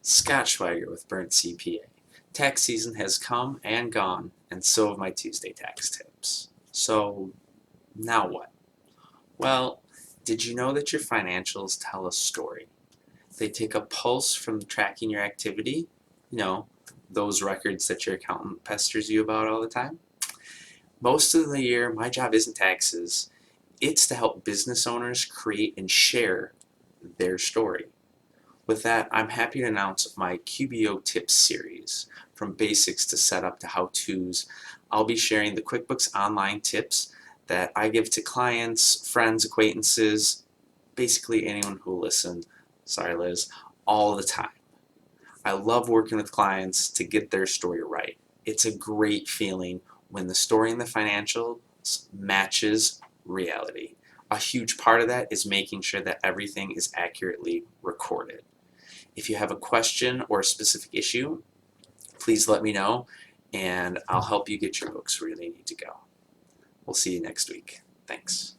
Scott Schweiger with Burnt CPA. Tax season has come and gone, and so have my Tuesday tax tips. So, now what? Well, did you know that your financials tell a story? They take a pulse from tracking your activity, you know, those records that your accountant pesters you about all the time. Most of the year, my job isn't taxes, it's to help business owners create and share their story. With that, I'm happy to announce my QBO Tips series. From basics to setup to how-tos, I'll be sharing the QuickBooks Online tips that I give to clients, friends, acquaintances, basically anyone who will listen, sorry Liz, all the time. I love working with clients to get their story right. It's a great feeling when the story in the financials matches reality. A huge part of that is making sure that everything is accurately recorded. If you have a question or a specific issue, please let me know and I'll help you get your books where they need to go. We'll see you next week. Thanks.